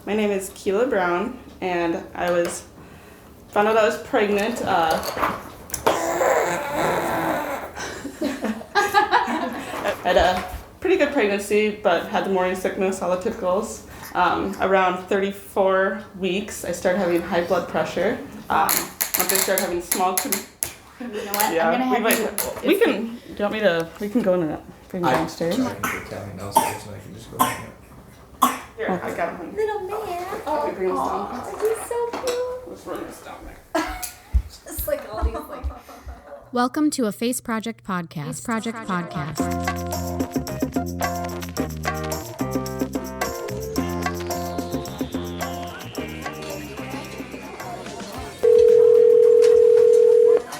My name is Keela Brown, and I found out I was pregnant. I had a pretty good pregnancy, but had the morning sickness, all the typicals. Around 34 weeks, I started having high blood pressure. Once I started having small... You know what? Yeah, I'm gonna have we can. Do you want me to? We can go in and bring you downstairs. I can get Calian downstairs and I can just go in there. Here, I got him. Little man. Let me bring this down. He's so cute. Let's run this down there. Just like all these like. Welcome to a Face Project podcast. Face Project podcast.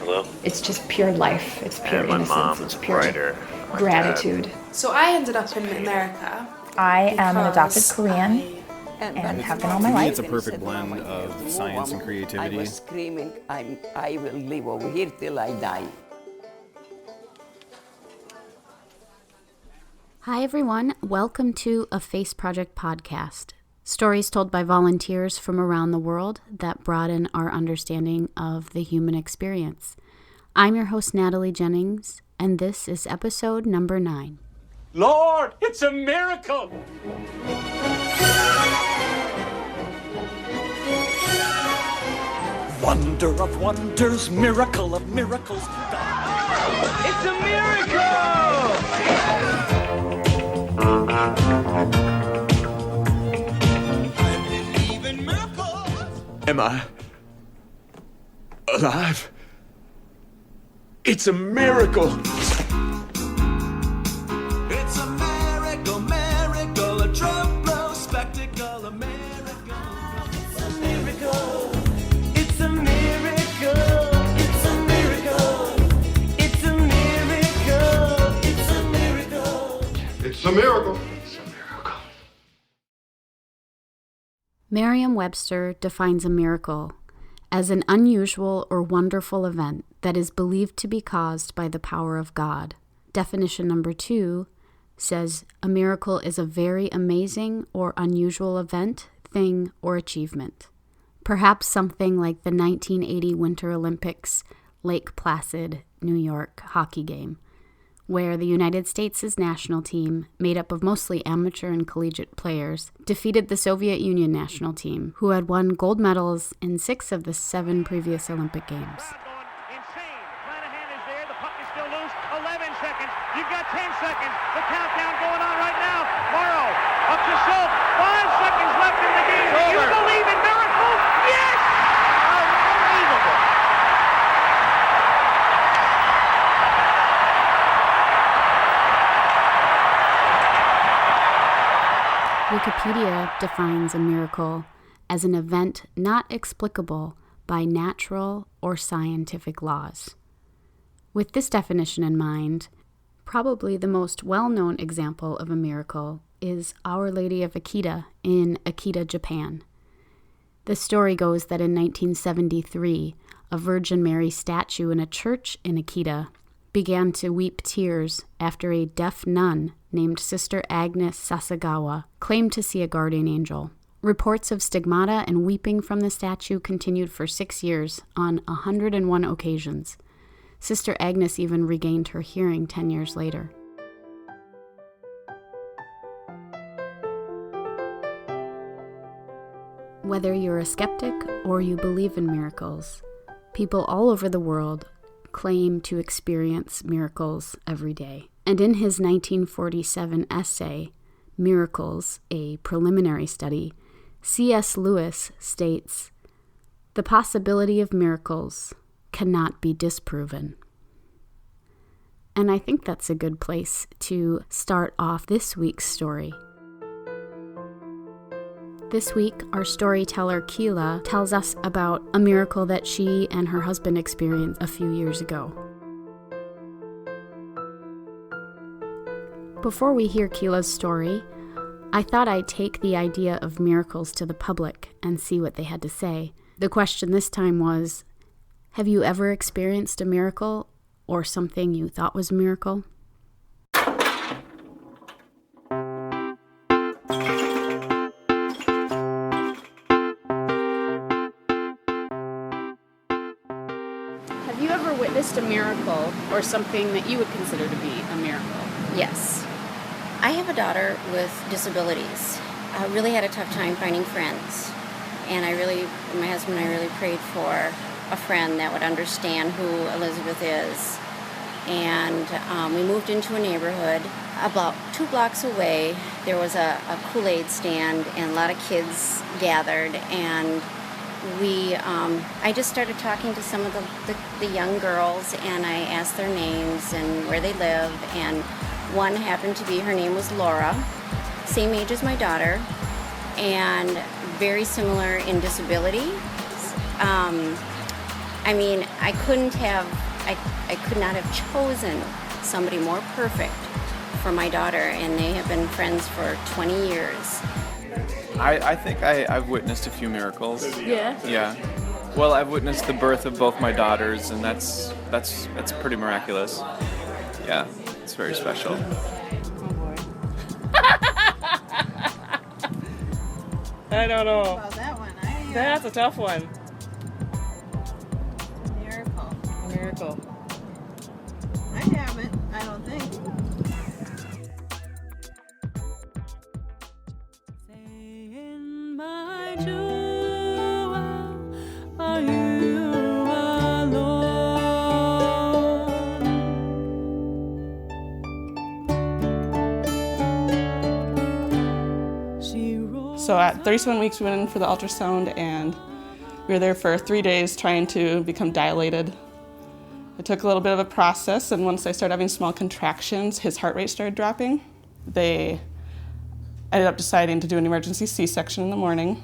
Hello? It's just pure life. It's pure And my innocence. mom it's is a pure writer. My gratitude. So I ended up in America. I am an adopted because Korean and have been all my life. It's a perfect blend of science and creativity. I was screaming, I will live over here till I die. Hi, everyone. Welcome to a Face Project podcast. Stories told by volunteers from around the world that broaden our understanding of the human experience. I'm your host, Natalie Jennings, and this is episode number 9. Lord, it's a miracle! Wonder of wonders, miracle of miracles. It's a miracle! I believe in miracles. Am I alive? It's a miracle! It's a miracle, miracle, a true spectacle, a miracle. It's a miracle. It's a miracle. It's a miracle. It's a miracle. It's a miracle. It's a miracle. It's a miracle. Merriam-Webster defines a miracle as an unusual or wonderful event that is believed to be caused by the power of God. Definition number 2 says a miracle is a very amazing or unusual event, thing, or achievement. Perhaps something like the 1980 Winter Olympics Lake Placid, New York hockey game, where the United States' national team, made up of mostly amateur and collegiate players, defeated the Soviet Union national team, who had won gold medals in 6 of the 7 previous Olympic Games. You've got 10 seconds. The countdown going on right now. Morrow up to Schultz. 5 seconds left in the game. Do you believe in miracles? Yes! Unbelievable. Wikipedia defines a miracle as an event not explicable by natural or scientific laws. With this definition in mind, probably the most well-known example of a miracle is Our Lady of Akita in Akita, Japan. The story goes that in 1973, a Virgin Mary statue in a church in Akita began to weep tears after a deaf nun named Sister Agnes Sasagawa claimed to see a guardian angel. Reports of stigmata and weeping from the statue continued for 6 years on 101 occasions. Sister Agnes even regained her hearing 10 years later. Whether you're a skeptic or you believe in miracles, people all over the world claim to experience miracles every day. And in his 1947 essay, Miracles, a Preliminary Study, C.S. Lewis states, "The possibility of miracles cannot be disproven." And I think that's a good place to start off this week's story. This week, our storyteller Keela tells us about a miracle that she and her husband experienced a few years ago. Before we hear Keela's story, I thought I'd take the idea of miracles to the public and see what they had to say. The question this time was, have you ever experienced a miracle or something you thought was a miracle? witnessed a miracle or something that you would consider to be a miracle? Yes. I have a daughter with disabilities. I really had a tough time finding friends. And my husband and I really prayed for a friend that would understand who Elizabeth is. And we moved into a neighborhood. About 2 blocks away, there was a Kool-Aid stand, and a lot of kids gathered. And I just started talking to some of the young girls, and I asked their names and where they live. And one happened to be, her name was Elora, same age as my daughter, and very similar in disability. I could not have chosen somebody more perfect for my daughter, and they have been friends for 20 years. I think I've witnessed a few miracles. Yeah. Yeah. Well, I've witnessed the birth of both my daughters, and that's pretty miraculous. Yeah, it's very special. Oh boy. I don't know. About that one, That's a tough one. miracle. Miracle. I haven't, I don't think. In my jewel, are you alone? So at 37 weeks, we went in for the ultrasound, and we were there for 3 days trying to become dilated. It took a little bit of a process, and once I started having small contractions, his heart rate started dropping. They ended up deciding to do an emergency C-section in the morning.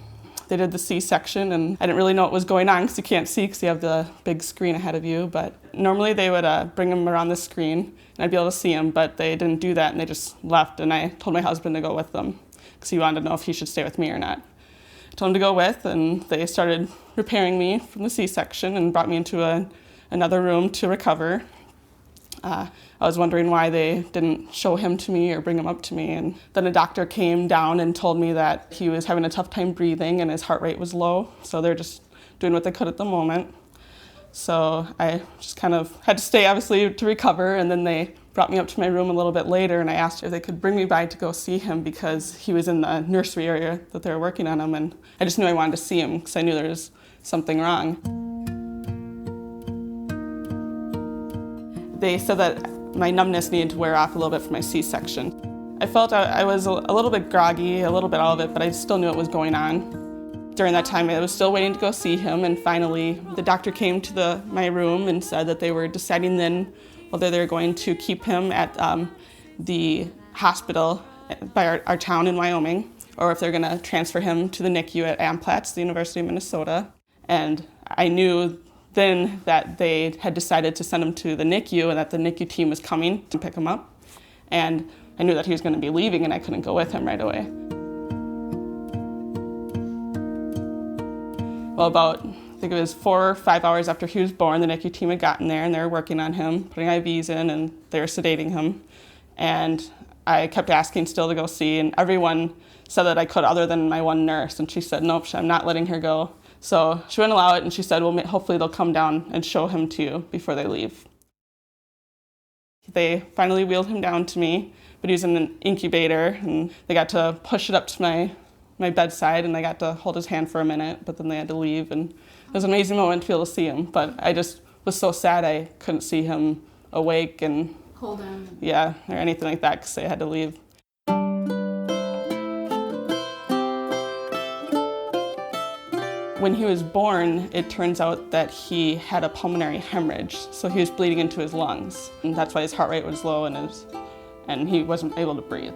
They did the C-section, and I didn't really know what was going on because you can't see because you have the big screen ahead of you. But normally they would bring him around the screen, and I'd be able to see him, but they didn't do that, and they just left, and I told my husband to go with them because he wanted to know if he should stay with me or not. I told him to go with, and they started repairing me from the C-section and brought me into another room to recover. I was wondering why they didn't show him to me or bring him up to me. And then a doctor came down and told me that he was having a tough time breathing and his heart rate was low. So they're just doing what they could at the moment. So I just kind of had to stay, obviously, to recover. And then they brought me up to my room a little bit later, and I asked if they could bring me by to go see him because he was in the nursery area that they were working on him. And I just knew I wanted to see him because I knew there was something wrong. They said that my numbness needed to wear off a little bit for my C-section. I felt I was a little bit groggy, a little bit out of it, but I still knew what was going on. During that time, I was still waiting to go see him, and finally the doctor came to my room and said that they were deciding then whether they were going to keep him at the hospital by our town in Wyoming, or if they're going to transfer him to the NICU at Amplatz, the University of Minnesota. And I knew then that they had decided to send him to the NICU and that the NICU team was coming to pick him up. And I knew that he was going to be leaving and I couldn't go with him right away. Well, I think it was 4 or 5 hours after he was born, the NICU team had gotten there and they were working on him, putting IVs in, and they were sedating him. And I kept asking still to go see, and everyone said that I could other than my one nurse. And she said, nope, I'm not letting her go. So she wouldn't allow it, and she said, well, hopefully they'll come down and show him to you before they leave. They finally wheeled him down to me, but he was in an incubator, and they got to push it up to my bedside, and I got to hold his hand for a minute, but then they had to leave, and it was an amazing moment to be able to see him, but I just was so sad I couldn't see him awake and Hold him. Yeah, or anything like that because they had to leave. When he was born, it turns out that he had a pulmonary hemorrhage, so he was bleeding into his lungs, and that's why his heart rate was low and he wasn't able to breathe.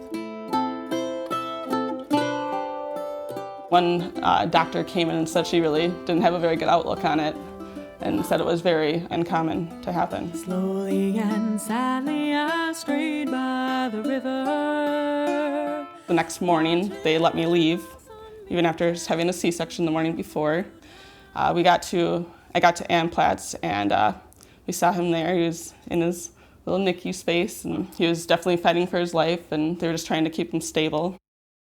One doctor came in and said she really didn't have a very good outlook on it and said it was very uncommon to happen. Slowly and sadly I strayed by the river. The next morning, they let me leave, even after just having a C-section the morning before. I got to Amplatz, and we saw him there. He was in his little NICU space, and he was definitely fighting for his life, and they were just trying to keep him stable.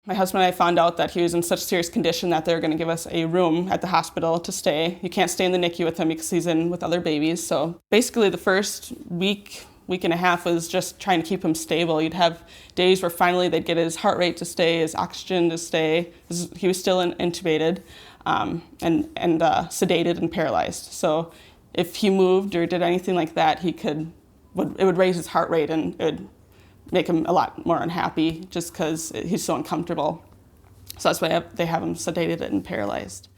My husband and I found out that he was in such serious condition that they were going to give us a room at the hospital to stay. You can't stay in the NICU with him because he's in with other babies. So basically the first week and a half was just trying to keep him stable. You'd have days where finally they'd get his heart rate to stay, his oxygen to stay. He was still intubated and sedated and paralyzed. So if he moved or did anything like that, it would raise his heart rate and it would make him a lot more unhappy just because he's so uncomfortable. So that's why they have him sedated and paralyzed.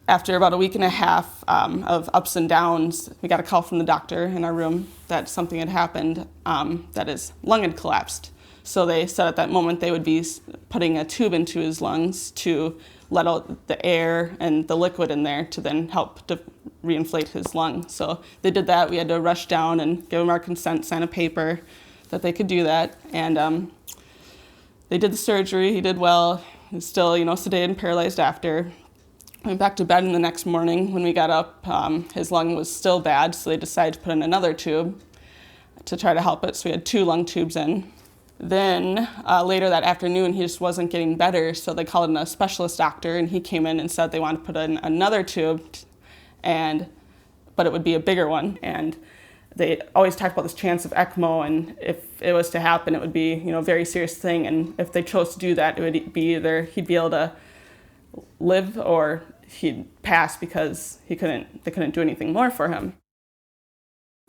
After about a week and a half of ups and downs, we got a call from the doctor in our room that something had happened, that his lung had collapsed. So they said at that moment they would be putting a tube into his lungs to let out the air and the liquid in there to then help to reinflate his lung. So they did that. We had to rush down and give him our consent, sign a paper that they could do that. And they did the surgery. He did well. He was still, sedated and paralyzed after. Went back to bed in the next morning. When we got up, his lung was still bad, so they decided to put in another tube to try to help it. So we had 2 lung tubes in. Then later that afternoon, he just wasn't getting better, so they called in a specialist doctor, and he came in and said they wanted to put in another tube, but it would be a bigger one. And they always talk about this chance of ECMO, and if it was to happen, it would be a very serious thing. And if they chose to do that, it would be either he'd be able to live or he'd pass because they couldn't do anything more for him.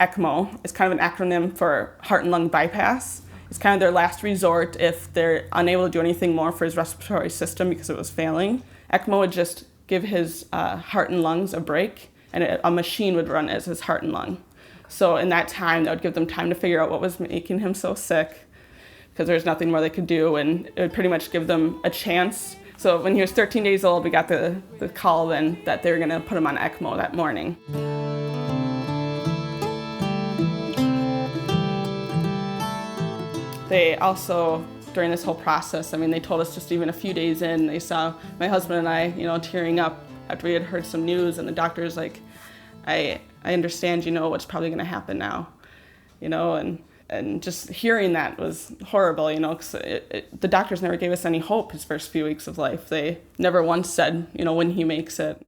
ECMO is kind of an acronym for heart and lung bypass. It's kind of their last resort if they're unable to do anything more for his respiratory system because it was failing. ECMO would just give his heart and lungs a break, and a machine would run as his heart and lung. So in that time, that would give them time to figure out what was making him so sick, because there's nothing more they could do, and it would pretty much give them a chance. So when he was 13 days old, we got the call then that they were going to put him on ECMO that morning. They also, during this whole process, they told us just even a few days in, they saw my husband and I, tearing up after we had heard some news, and the doctor's like, I understand, what's probably going to happen now, and just hearing that was horrible, because the doctors never gave us any hope his first few weeks of life. They never once said, when he makes it.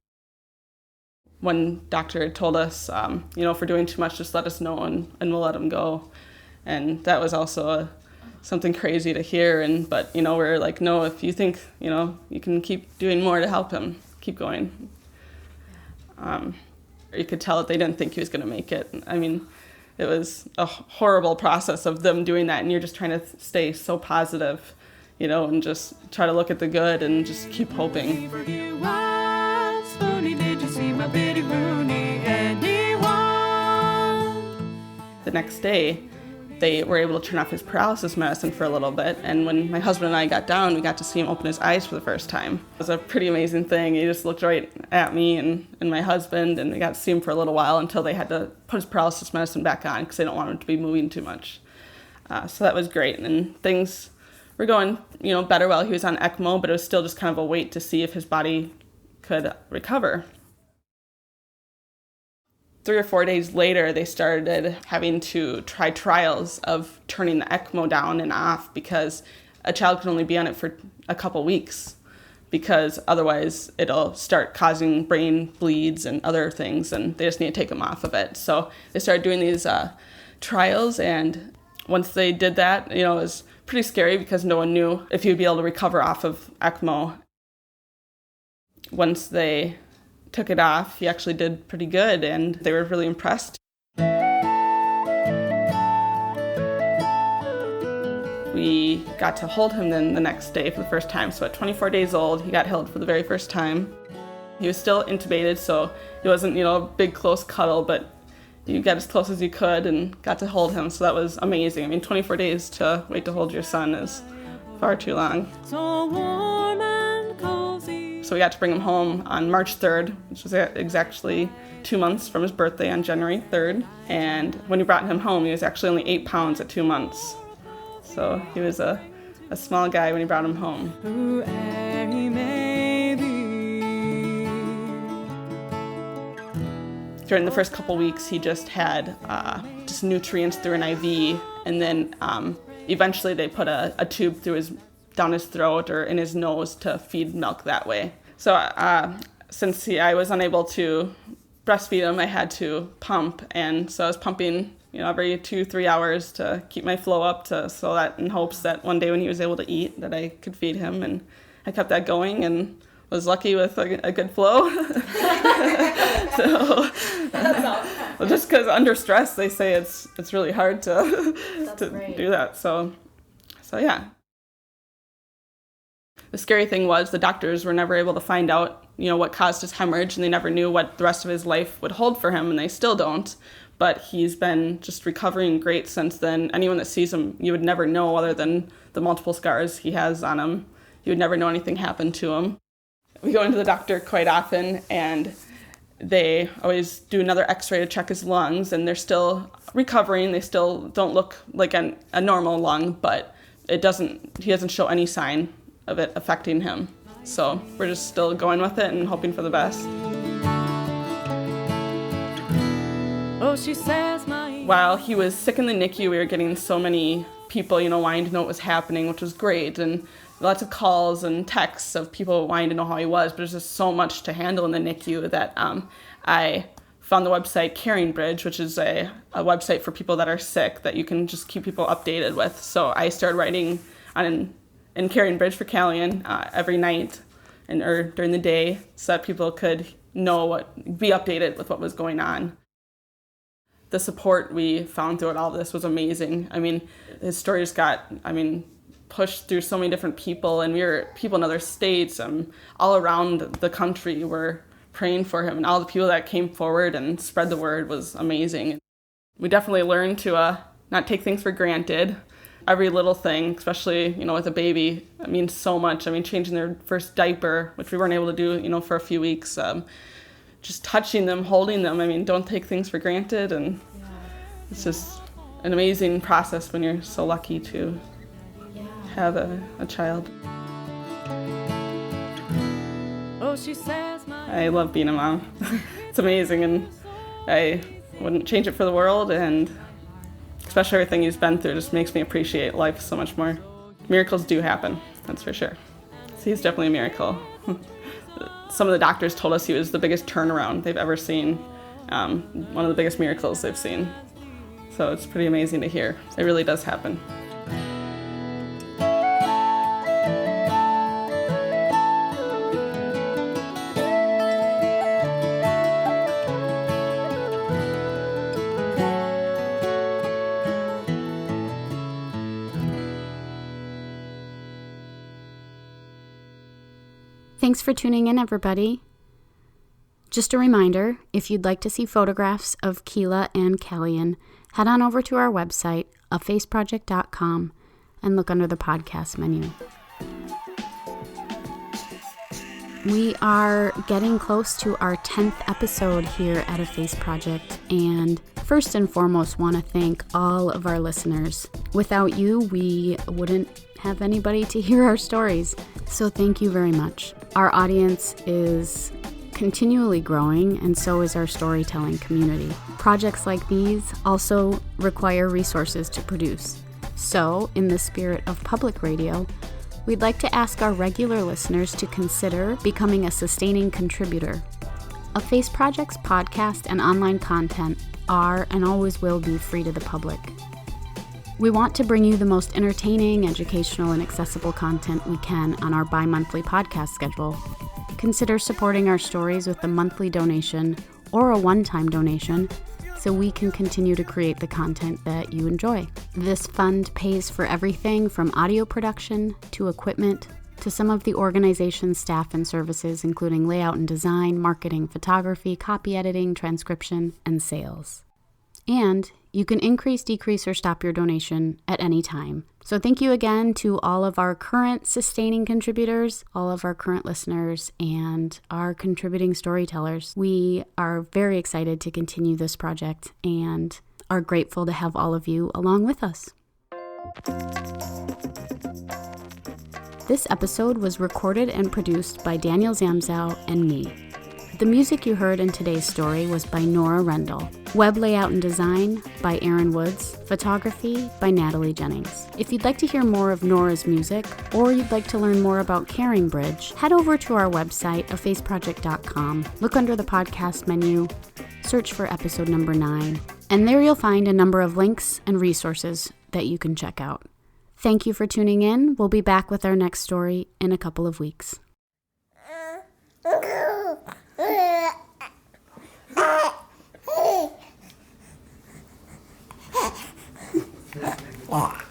One doctor had told us, if we're doing too much, just let us know and we'll let him go. And that was also something crazy to hear. But we're like, no, if you think, you can keep doing more to help him, keep going. You could tell that they didn't think he was going to make it. It was a horrible process of them doing that, and you're just trying to stay so positive, and just try to look at the good and just keep hoping. The next day, they were able to turn off his paralysis medicine for a little bit, and when my husband and I got down, we got to see him open his eyes for the first time. It was a pretty amazing thing. He just looked right at me and my husband, and we got to see him for a little while until they had to put his paralysis medicine back on because they don't want him to be moving too much. So that was great, and things were going better while he was on ECMO, but it was still just kind of a wait to see if his body could recover. 3 or 4 days later, they started having to try trials of turning the ECMO down and off because a child can only be on it for a couple weeks, because otherwise it'll start causing brain bleeds and other things, and they just need to take them off of it. So they started doing these trials, and once they did that, it was pretty scary because no one knew if he would be able to recover off of ECMO. Once they took it off, he actually did pretty good, and they were really impressed. We got to hold him then the next day for the first time. So at 24 days old, he got held for the very first time. He was still intubated, so it wasn't, a big close cuddle, but you got as close as you could and got to hold him. So that was amazing. 24 days to wait to hold your son is far too long. So warm and cozy. So we got to bring him home on March 3rd, which was exactly 2 months from his birthday on January 3rd. And when we brought him home, he was actually only 8 pounds at 2 months. So he was a small guy when we brought him home. During the first couple weeks, he just had just nutrients through an IV, and then eventually they put a tube through his down his throat or in his nose to feed milk that way. So since I was unable to breastfeed him, I had to pump, and so I was pumping every 2-3 hours to keep my flow up, so that in hopes that one day when he was able to eat that I could feed him. And I kept that going and was lucky with a good flow. So well, just because under stress, they say it's really hard to do that. So yeah. The scary thing was the doctors were never able to find out, what caused his hemorrhage, and they never knew what the rest of his life would hold for him, and they still don't. But he's been just recovering great since then. Anyone that sees him, you would never know, other than the multiple scars he has on him. You would never know anything happened to him. We go into the doctor quite often, and they always do another x-ray to check his lungs, and they're still recovering. They still don't look like a normal lung, but he doesn't show any sign of it affecting him. So we're just still going with it and hoping for the best. Oh, she says While he was sick in the NICU, we were getting so many people, wanting to know what was happening, which was great, and lots of calls and texts of people wanting to know how he was, but there's just so much to handle in the NICU that I found the website Caring Bridge, which is a website for people that are sick that you can just keep people updated with. So I started writing in Caring Bridge for Calian every night or during the day, so that people could be updated with what was going on. The support we found throughout all this was amazing. I mean, his story just got, pushed through so many different people, and people in other states, all around the country were praying for him, and all the people that came forward and spread the word was amazing. We definitely learned to not take things for granted. Every little thing, especially, with a baby, it means so much. Changing their first diaper, which we weren't able to do, for a few weeks. Just touching them, holding them. Don't take things for granted. And it's just an amazing process when you're so lucky to have a child. Oh, she says I love being a mom. It's amazing, and I wouldn't change it for the world, and especially everything he's been through just makes me appreciate life so much more. Miracles do happen, that's for sure. So he's definitely a miracle. Some of the doctors told us he was the biggest turnaround they've ever seen, one of the biggest miracles they've seen. So it's pretty amazing to hear. It really does happen. Thanks for tuning in, everybody. Just a reminder, if you'd like to see photographs of Keela and Calian, head on over to our website, afaceproject.com, and look under the podcast menu. We are getting close to our 10th episode here at A Face Project, and first and foremost want to thank all of our listeners. Without you, we wouldn't have anybody to hear our stories, so thank you very much. Our audience is continually growing, and so is our storytelling community. Projects like these also require resources to produce. So, in the spirit of public radio, we'd like to ask our regular listeners to consider becoming a sustaining contributor. A Face Project's podcast and online content are and always will be free to the public. We want to bring you the most entertaining, educational, and accessible content we can on our bi-monthly podcast schedule. Consider supporting our stories with a monthly donation or a one-time donation so we can continue to create the content that you enjoy. This fund pays for everything from audio production to equipment to some of the organization's staff and services, including layout and design, marketing, photography, copy editing, transcription, and sales. And you can increase, decrease, or stop your donation at any time. So thank you again to all of our current sustaining contributors, all of our current listeners, and our contributing storytellers. We are very excited to continue this project and are grateful to have all of you along with us. This episode was recorded and produced by Daniel Zamzow and me. The music you heard in today's story was by Nora Rendell. Web layout and design by Aaron Woods. Photography by Natalie Jennings. If you'd like to hear more of Nora's music, or you'd like to learn more about Caring Bridge, head over to our website, afaceproject.com. Look under the podcast menu, search for episode number 9, and there you'll find a number of links and resources that you can check out. Thank you for tuning in. We'll be back with our next story in a couple of weeks. Wow.